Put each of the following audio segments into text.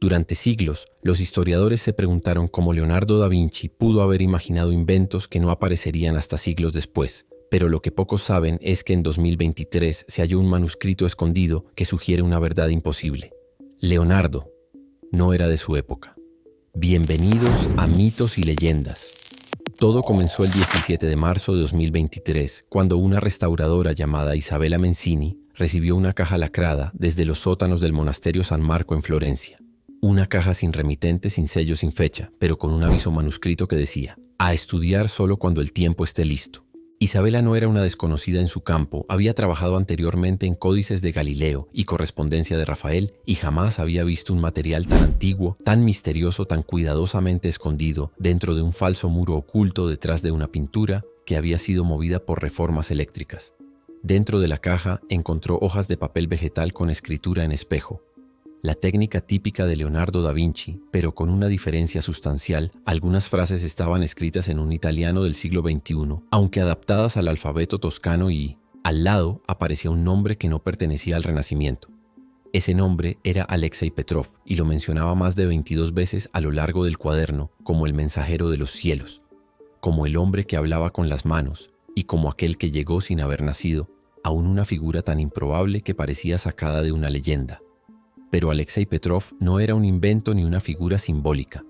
Durante siglos, los historiadores se preguntaron cómo Leonardo da Vinci pudo haber imaginado inventos que no aparecerían hasta siglos después, pero lo que pocos saben es que en 2023 se halló un manuscrito escondido que sugiere una verdad imposible. Leonardo no era de su época. Bienvenidos a Mitos y Leyendas. Todo comenzó el 17 de marzo de 2023, cuando una restauradora llamada Isabella Mencini recibió una caja lacrada desde los sótanos del monasterio San Marco en Florencia. Una caja sin remitente, sin sello, sin fecha, pero con un aviso manuscrito que decía: a estudiar solo cuando el tiempo esté listo. Isabella no era una desconocida en su campo, había trabajado anteriormente en códices de Galileo y correspondencia de Rafael y jamás había visto un material tan antiguo, tan misterioso, tan cuidadosamente escondido dentro de un falso muro oculto detrás de una pintura que había sido movida por reformas eléctricas. Dentro de la caja encontró hojas de papel vegetal con escritura en espejo. La técnica típica de Leonardo da Vinci, pero con una diferencia sustancial. Algunas frases estaban escritas en un italiano del siglo XXI, aunque adaptadas al alfabeto toscano, y al lado aparecía un nombre que no pertenecía al Renacimiento. Ese nombre era Alexei Petrov y lo mencionaba más de 22 veces a lo largo del cuaderno como el mensajero de los cielos, como el hombre que hablaba con las manos y como aquel que llegó sin haber nacido, aún una figura tan improbable que parecía sacada de una leyenda. Pero Alexei Petrov no era un invento ni una figura simbólica.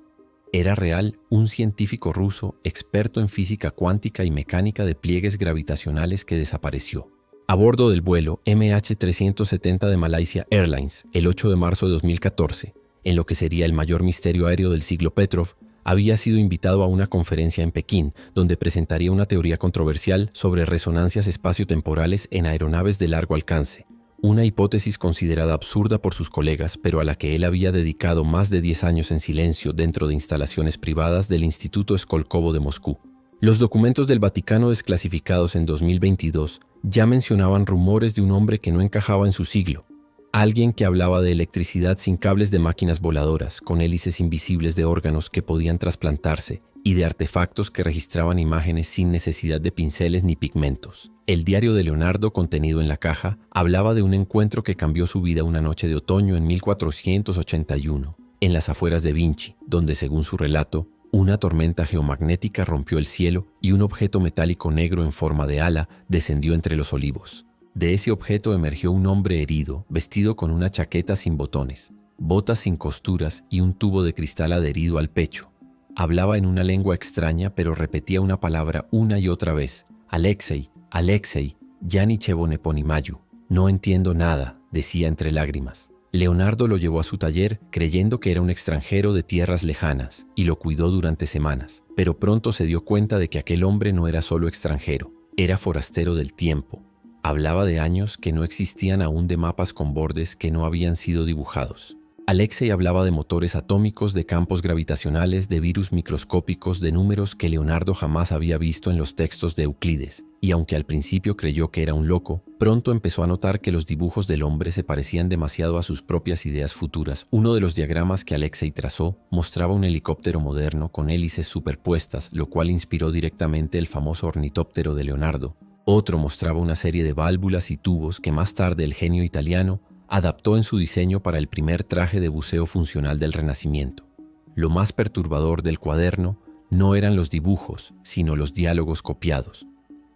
Era real, un científico ruso experto en física cuántica y mecánica de pliegues gravitacionales que desapareció a bordo del vuelo MH370 de Malaysia Airlines el 8 de marzo de 2014, en lo que sería el mayor misterio aéreo del siglo. Petrov había sido invitado a una conferencia en Pekín, donde presentaría una teoría controversial sobre resonancias espaciotemporales en aeronaves de largo alcance. Una hipótesis considerada absurda por sus colegas, pero a la que él había dedicado más de 10 años en silencio dentro de instalaciones privadas del Instituto Skolkovo de Moscú. Los documentos del Vaticano desclasificados en 2022 ya mencionaban rumores de un hombre que no encajaba en su siglo. Alguien que hablaba de electricidad sin cables de máquinas voladoras, con hélices invisibles de órganos que podían trasplantarse y de artefactos que registraban imágenes sin necesidad de pinceles ni pigmentos. El diario de Leonardo contenido en la caja hablaba de un encuentro que cambió su vida una noche de otoño en 1481, en las afueras de Vinci, donde, según su relato, una tormenta geomagnética rompió el cielo y un objeto metálico negro en forma de ala descendió entre los olivos. De ese objeto emergió un hombre herido, vestido con una chaqueta sin botones, botas sin costuras y un tubo de cristal adherido al pecho. Hablaba en una lengua extraña, pero repetía una palabra una y otra vez: Alexei, Alexei, Yani Chevoneponimayu. No entiendo nada, decía entre lágrimas. Leonardo lo llevó a su taller creyendo que era un extranjero de tierras lejanas y lo cuidó durante semanas, pero pronto se dio cuenta de que aquel hombre no era solo extranjero, era forastero del tiempo. Hablaba de años que no existían aún, de mapas con bordes que no habían sido dibujados. Alexei hablaba de motores atómicos, de campos gravitacionales, de virus microscópicos, de números que Leonardo jamás había visto en los textos de Euclides. Y aunque al principio creyó que era un loco, pronto empezó a notar que los dibujos del hombre se parecían demasiado a sus propias ideas futuras. Uno de los diagramas que Alexei trazó mostraba un helicóptero moderno con hélices superpuestas, lo cual inspiró directamente el famoso ornitóptero de Leonardo. Otro mostraba una serie de válvulas y tubos que más tarde el genio italiano adaptó en su diseño para el primer traje de buceo funcional del Renacimiento. Lo más perturbador del cuaderno no eran los dibujos, sino los diálogos copiados,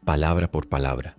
palabra por palabra.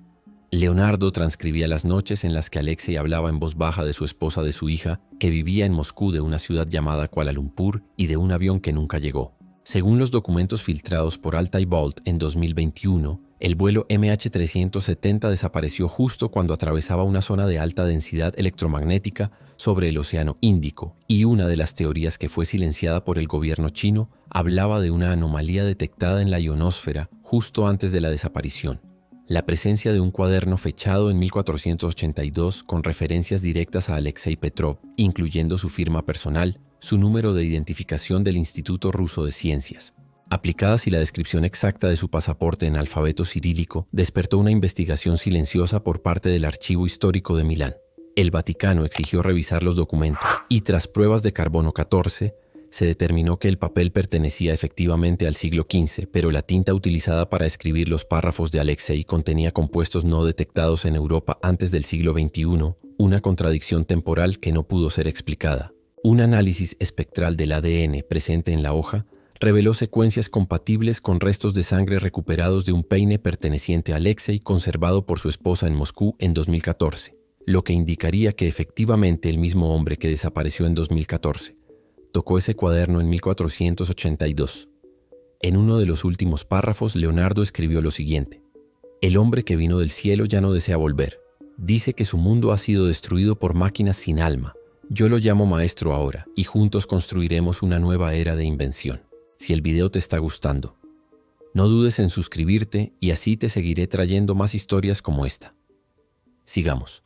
Leonardo transcribía las noches en las que Alexei hablaba en voz baja de su esposa, de su hija, que vivía en Moscú, de una ciudad llamada Kuala Lumpur y de un avión que nunca llegó. Según los documentos filtrados por Altai Vault en 2021, el vuelo MH370 desapareció justo cuando atravesaba una zona de alta densidad electromagnética sobre el Océano Índico, y una de las teorías que fue silenciada por el gobierno chino hablaba de una anomalía detectada en la ionosfera justo antes de la desaparición. La presencia de un cuaderno fechado en 1482 con referencias directas a Alexei Petrov, incluyendo su firma personal, su número de identificación del Instituto Ruso de Ciencias, aplicadas y la descripción exacta de su pasaporte en alfabeto cirílico, despertó una investigación silenciosa por parte del Archivo Histórico de Milán. El Vaticano exigió revisar los documentos y, tras pruebas de carbono 14, se determinó que el papel pertenecía efectivamente al siglo XV, pero la tinta utilizada para escribir los párrafos de Alexei contenía compuestos no detectados en Europa antes del siglo XXI, una contradicción temporal que no pudo ser explicada. Un análisis espectral del ADN presente en la hoja reveló secuencias compatibles con restos de sangre recuperados de un peine perteneciente a Alexei conservado por su esposa en Moscú en 2014, lo que indicaría que efectivamente el mismo hombre que desapareció en 2014 tocó ese cuaderno en 1482. En uno de los últimos párrafos, Leonardo escribió lo siguiente: el hombre que vino del cielo ya no desea volver. Dice que su mundo ha sido destruido por máquinas sin alma. Yo lo llamo maestro ahora, y juntos construiremos una nueva era de invención. Si el video te está gustando, no dudes en suscribirte y así te seguiré trayendo más historias como esta. Sigamos.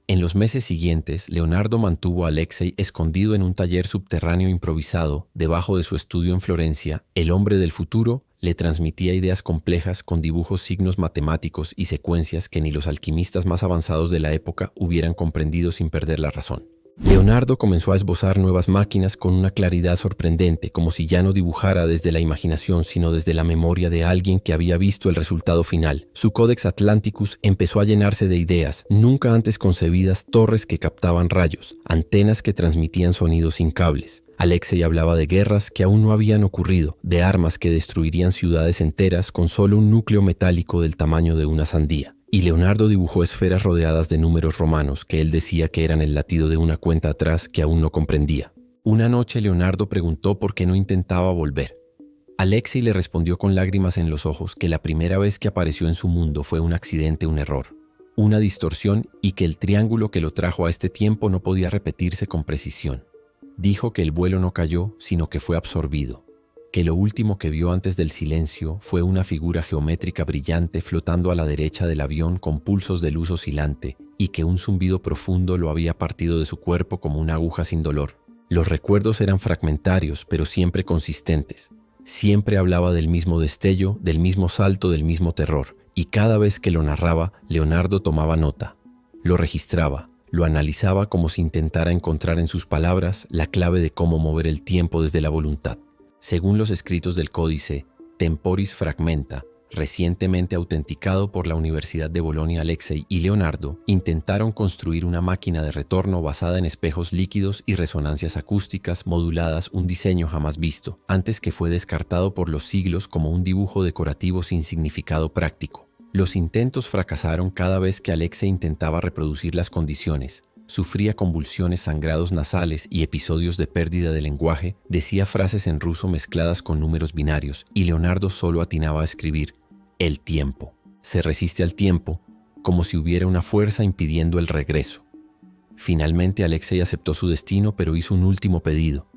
En los meses siguientes, Leonardo mantuvo a Alexei escondido en un taller subterráneo improvisado debajo de su estudio en Florencia. El hombre del futuro le transmitía ideas complejas con dibujos, signos matemáticos y secuencias que ni los alquimistas más avanzados de la época hubieran comprendido sin perder la razón. Leonardo comenzó a esbozar nuevas máquinas con una claridad sorprendente, como si ya no dibujara desde la imaginación, sino desde la memoria de alguien que había visto el resultado final. Su Codex Atlanticus empezó a llenarse de ideas nunca antes concebidas: torres que captaban rayos, antenas que transmitían sonidos sin cables. Alexei hablaba de guerras que aún no habían ocurrido, de armas que destruirían ciudades enteras con solo un núcleo metálico del tamaño de una sandía. Y Leonardo dibujó esferas rodeadas de números romanos que él decía que eran el latido de una cuenta atrás que aún no comprendía. Una noche Leonardo preguntó por qué no intentaba volver. Alexei le respondió con lágrimas en los ojos que la primera vez que apareció en su mundo fue un accidente, un error, una distorsión, y que el triángulo que lo trajo a este tiempo no podía repetirse con precisión. Dijo que el vuelo no cayó, sino que fue absorbido, que lo último que vio antes del silencio fue una figura geométrica brillante flotando a la derecha del avión con pulsos de luz oscilante, y que un zumbido profundo lo había partido de su cuerpo como una aguja sin dolor. Los recuerdos eran fragmentarios, pero siempre consistentes. Siempre hablaba del mismo destello, del mismo salto, del mismo terror, y cada vez que lo narraba, Leonardo tomaba nota, lo registraba, lo analizaba como si intentara encontrar en sus palabras la clave de cómo mover el tiempo desde la voluntad. Según los escritos del códice Temporis Fragmenta, recientemente autenticado por la Universidad de Bolonia, Alexei y Leonardo intentaron construir una máquina de retorno basada en espejos líquidos y resonancias acústicas moduladas, un diseño jamás visto, antes que fue descartado por los siglos como un dibujo decorativo sin significado práctico. Los intentos fracasaron cada vez que Alexei intentaba reproducir las condiciones. Sufría convulsiones, sangrados nasales y episodios de pérdida de lenguaje, decía frases en ruso mezcladas con números binarios, y Leonardo solo atinaba a escribir el tiempo. Se resiste al tiempo, como si hubiera una fuerza impidiendo el regreso. Finalmente Alexei aceptó su destino, pero hizo un último pedido.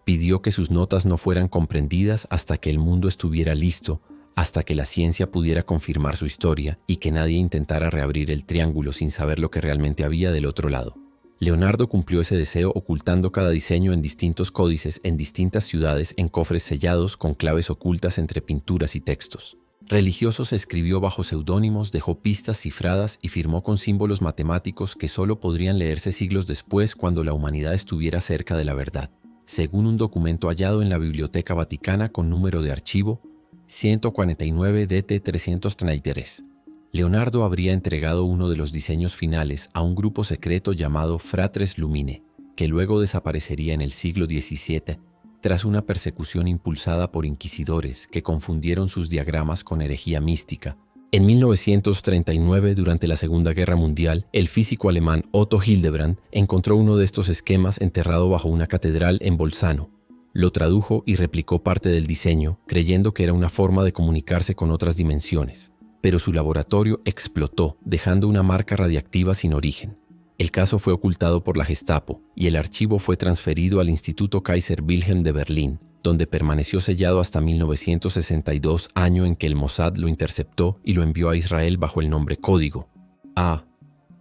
Pidió que sus notas no fueran comprendidas hasta que el mundo estuviera listo, hasta que la ciencia pudiera confirmar su historia y que nadie intentara reabrir el triángulo sin saber lo que realmente había del otro lado. Leonardo cumplió ese deseo ocultando cada diseño en distintos códices en distintas ciudades en cofres sellados con claves ocultas entre pinturas y textos. Religiosos escribió bajo seudónimos, dejó pistas cifradas y firmó con símbolos matemáticos que solo podrían leerse siglos después cuando la humanidad estuviera cerca de la verdad. Según un documento hallado en la Biblioteca Vaticana con número de archivo 149 DT 333. Leonardo habría entregado uno de los diseños finales a un grupo secreto llamado Fratres Lumine, que luego desaparecería en el siglo XVII tras una persecución impulsada por inquisidores que confundieron sus diagramas con herejía mística. En 1939, durante la Segunda Guerra Mundial, el físico alemán Otto Hildebrand encontró uno de estos esquemas enterrado bajo una catedral en Bolzano. Lo tradujo y replicó parte del diseño, creyendo que era una forma de comunicarse con otras dimensiones. Pero su laboratorio explotó, dejando una marca radiactiva sin origen. El caso fue ocultado por la Gestapo y el archivo fue transferido al Instituto Kaiser Wilhelm de Berlín, donde permaneció sellado hasta 1962, año en que el Mossad lo interceptó y lo envió a Israel bajo el nombre código A.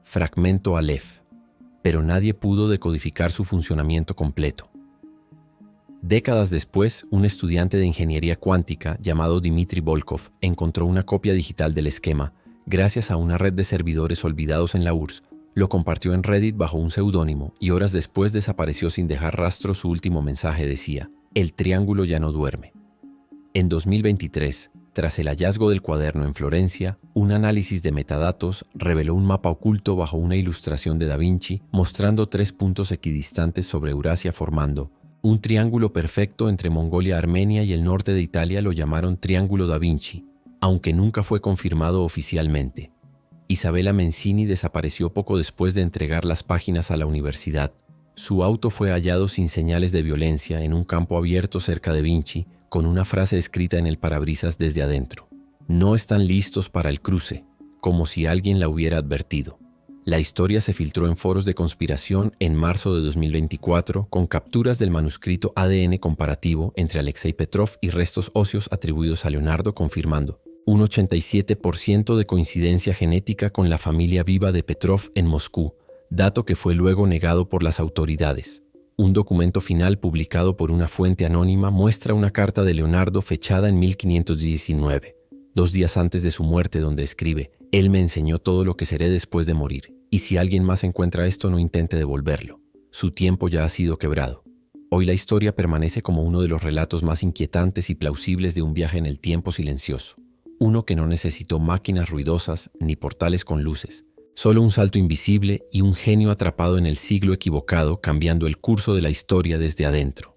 Fragmento Aleph. Pero nadie pudo decodificar su funcionamiento completo. Décadas después, un estudiante de ingeniería cuántica llamado Dmitry Volkov encontró una copia digital del esquema gracias a una red de servidores olvidados en la URSS. Lo compartió en Reddit bajo un seudónimo y horas después desapareció sin dejar rastro. Su último mensaje decía: "El triángulo ya no duerme". En 2023, Tras el hallazgo del cuaderno en Florencia, un análisis de metadatos reveló un mapa oculto bajo una ilustración de Da Vinci mostrando 3 puntos equidistantes sobre Eurasia formando un triángulo perfecto entre Mongolia, Armenia y el norte de Italia. Lo llamaron Triángulo Da Vinci, aunque nunca fue confirmado oficialmente. Isabella Mencini desapareció poco después de entregar las páginas a la universidad. Su auto fue hallado sin señales de violencia en un campo abierto cerca de Vinci, con una frase escrita en el parabrisas desde adentro: "No están listos para el cruce", como si alguien la hubiera advertido. La historia se filtró en foros de conspiración en marzo de 2024 con capturas del manuscrito ADN comparativo entre Alexei Petrov y restos óseos atribuidos a Leonardo, confirmando un 87% de coincidencia genética con la familia viva de Petrov en Moscú, dato que fue luego negado por las autoridades. Un documento final publicado por una fuente anónima muestra una carta de Leonardo fechada en 1519, 2 días antes de su muerte, donde escribe: "Él me enseñó todo lo que seré después de morir, y si alguien más encuentra esto, no intente devolverlo. Su tiempo ya ha sido quebrado". Hoy la historia permanece como uno de los relatos más inquietantes y plausibles de un viaje en el tiempo silencioso. Uno que no necesitó máquinas ruidosas ni portales con luces. Solo un salto invisible y un genio atrapado en el siglo equivocado, cambiando el curso de la historia desde adentro.